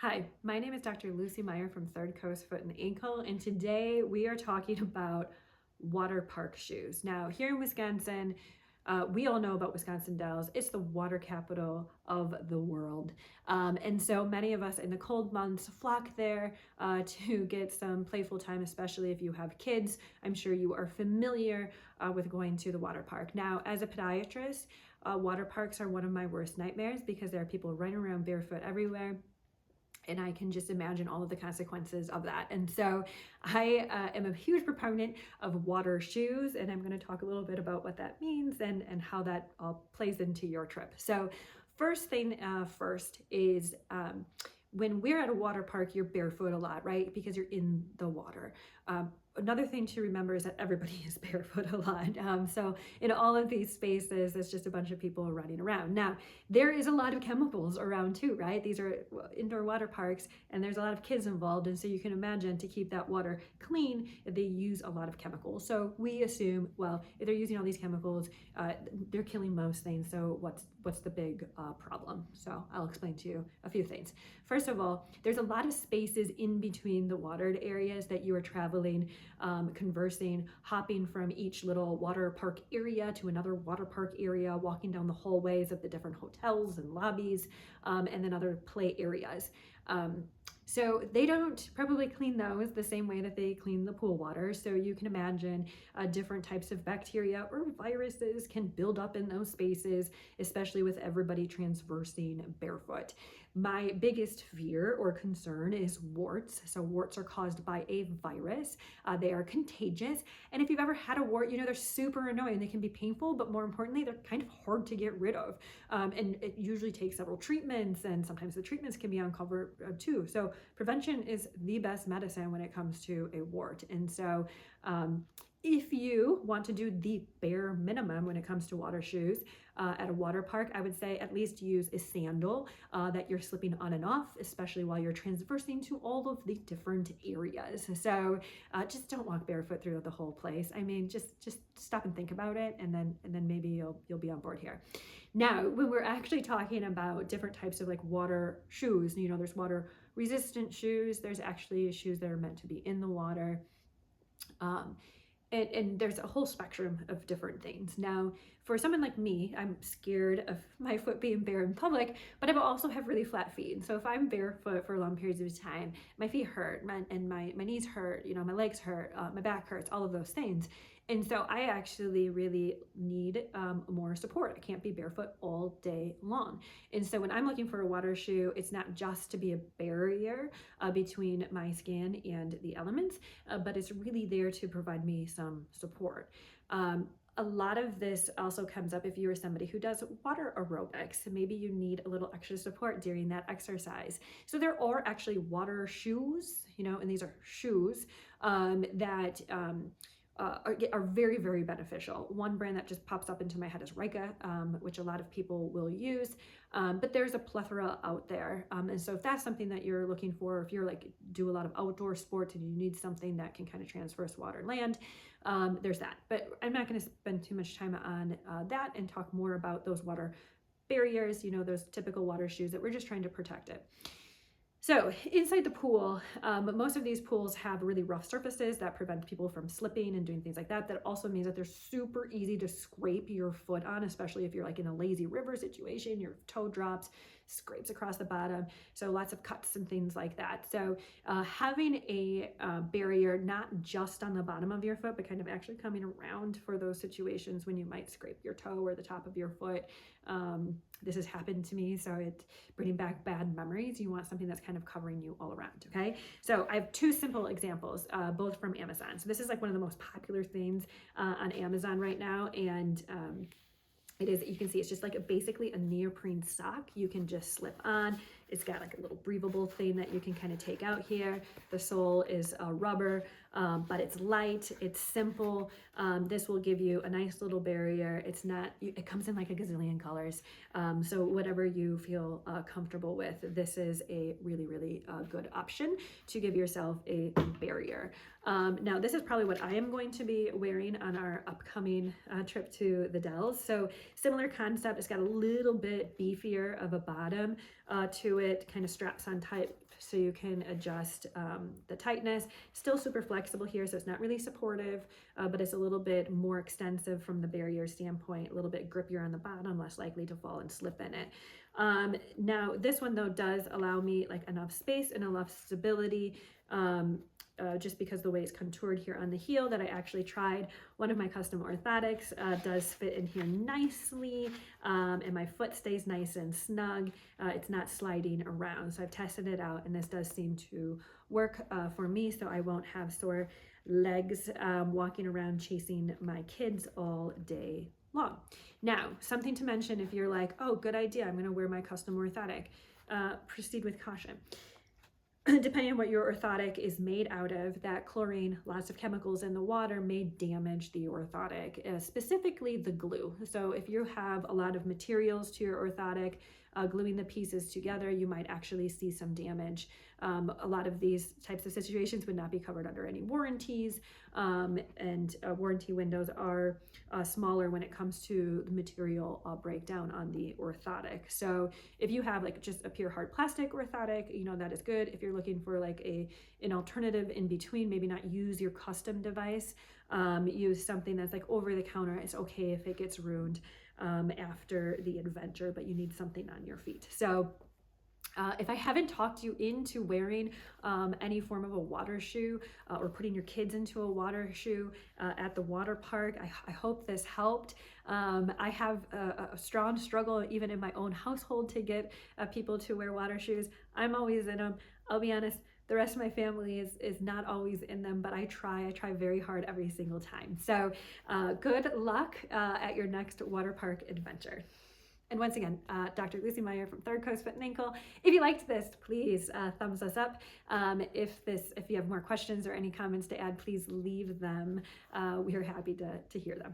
Hi, my name is Dr. Lucy Meier from Third Coast Foot and Ankle, and today we are talking about water park shoes. Now, here in Wisconsin, we all know about Wisconsin Dells. It's the water capital of the world. And so many of us in the cold months flock there to get some playful time, especially if you have kids. I'm sure you are familiar with going to the water park. Now, as a podiatrist, water parks are one of my worst nightmares because there are people running around barefoot everywhere. And I can just imagine all of the consequences of that. And so I am a huge proponent of water shoes, and I'm going to talk a little bit about what that means and how that all plays into your trip. So first thing first is when we're at a water park, you're barefoot a lot, right? Because you're in the water. Another thing to remember is that everybody is barefoot a lot. So in all of these spaces, there's just a bunch of people running around. Now, there is a lot of chemicals around too, right? These are indoor water parks and there's a lot of kids involved. And so you can imagine to keep that water clean, they use a lot of chemicals. So we assume, well, if they're using all these chemicals, they're killing most things. So what's the big problem? So I'll explain to you a few things. First of all, there's a lot of spaces in between the watered areas that you are traveling, conversing, hopping from each little water park area to another water park area, walking down the hallways of the different hotels and lobbies, and then other play areas. So they don't probably clean those the same way that they clean the pool water. So you can imagine different types of bacteria or viruses can build up in those spaces, especially with everybody transversing barefoot. My biggest fear or concern is warts. So warts are caused by a virus. They are contagious. And if you've ever had a wart, you know they're super annoying. They can be painful, but more importantly, they're kind of hard to get rid of. And it usually takes several treatments, and sometimes the treatments can be uncovered too. So prevention is the best medicine when it comes to a wart. And so if you want to do the bare minimum when it comes to water shoes at a water park, I would say at least use a sandal that you're slipping on and off, especially while you're transversing to all of the different areas. So just don't walk barefoot through the whole place. I mean, just stop and think about it, and then maybe you'll be on board here. Now, when we're actually talking about different types of like water shoes, you know, there's water resistant shoes. There's actually shoes that are meant to be in the water. And there's a whole spectrum of different things. Now, for someone like me, I'm scared of my foot being bare in public, but I also have really flat feet. So if I'm barefoot for long periods of time, my feet hurt, my knees hurt, you know, my legs hurt, my back hurts, all of those things. And so I actually really need more support. I can't be barefoot all day long. And so when I'm looking for a water shoe, it's not just to be a barrier between my skin and the elements, but it's really there to provide me some support. A lot of this also comes up if you are somebody who does water aerobics. Maybe you need a little extra support during that exercise. So there are actually water shoes, you know, and these are shoes that are very, very beneficial. One brand that just pops up into my head is Rika, which a lot of people will use, but there's a plethora out there. And so if that's something that you're looking for, if you're like do a lot of outdoor sports and you need something that can kind of transverse water and land, there's that. But I'm not going to spend too much time on that and talk more about those water barriers, you know, those typical water shoes that we're just trying to protect it. So inside the pool, most of these pools have really rough surfaces that prevent people from slipping and doing things like that. That also means that they're super easy to scrape your foot on, especially if you're like in a lazy river situation, your toe drops, scrapes across the bottom. So lots of cuts and things like that. So having a barrier, not just on the bottom of your foot, but kind of actually coming around for those situations when you might scrape your toe or the top of your foot. This has happened to me, so it's bringing back bad memories. You want something that's kind of covering you all around, okay? So I have two simple examples, both from Amazon. So this is like one of the most popular things on Amazon right now, and it is, you can see it's just like basically a neoprene sock you can just slip on. It's got like a little breathable thing that you can kind of take out here. The sole is rubber, but it's light, it's simple. This will give you a nice little barrier. It's not, it comes in like a gazillion colors. So whatever you feel comfortable with, this is a really, really good option to give yourself a barrier. Now this is probably what I am going to be wearing on our upcoming trip to the Dells. So similar concept, it's got a little bit beefier of a bottom to do it kind of straps on type, so you can adjust the tightness. Still super flexible here, so it's not really supportive, but it's a little bit more extensive from the barrier standpoint, a little bit grippier on the bottom, less likely to fall and slip in it. Now this one though does allow me like enough space and enough stability, just because the way it's contoured here on the heel, that I actually tried one of my custom orthotics does fit in here nicely, and my foot stays nice and snug. It's not sliding around, so I've tested it out, and this does seem to work for me, so I won't have sore legs walking around chasing my kids all day long. Now, something to mention if you're like, oh, good idea, I'm going to wear my custom orthotic, proceed with caution. Depending on what your orthotic is made out of, that chlorine, lots of chemicals in the water, may damage the orthotic, specifically the glue. So if you have a lot of materials to your orthotic, gluing the pieces together, you might actually see some damage. A lot of these types of situations would not be covered under any warranties, and warranty windows are smaller when it comes to the material breakdown on the orthotic. So if you have like just a pure hard plastic orthotic, you know, that is good. If you're looking for like an alternative in between, maybe not use your custom device, use something that's like over the counter. It's okay if it gets ruined after the adventure, but you need something on your feet. So if I haven't talked you into wearing any form of a water shoe, or putting your kids into a water shoe at the water park, I hope this helped. I have a strong struggle even in my own household to get people to wear water shoes. I'm always in them. I'll be honest, the rest of my family is not always in them, but I try very hard every single time. So good luck at your next water park adventure. And once again, Dr. Lucy Meier from Third Coast Foot and Ankle. If you liked this, please thumbs us up. If you have more questions or any comments to add, please leave them. We are happy to hear them.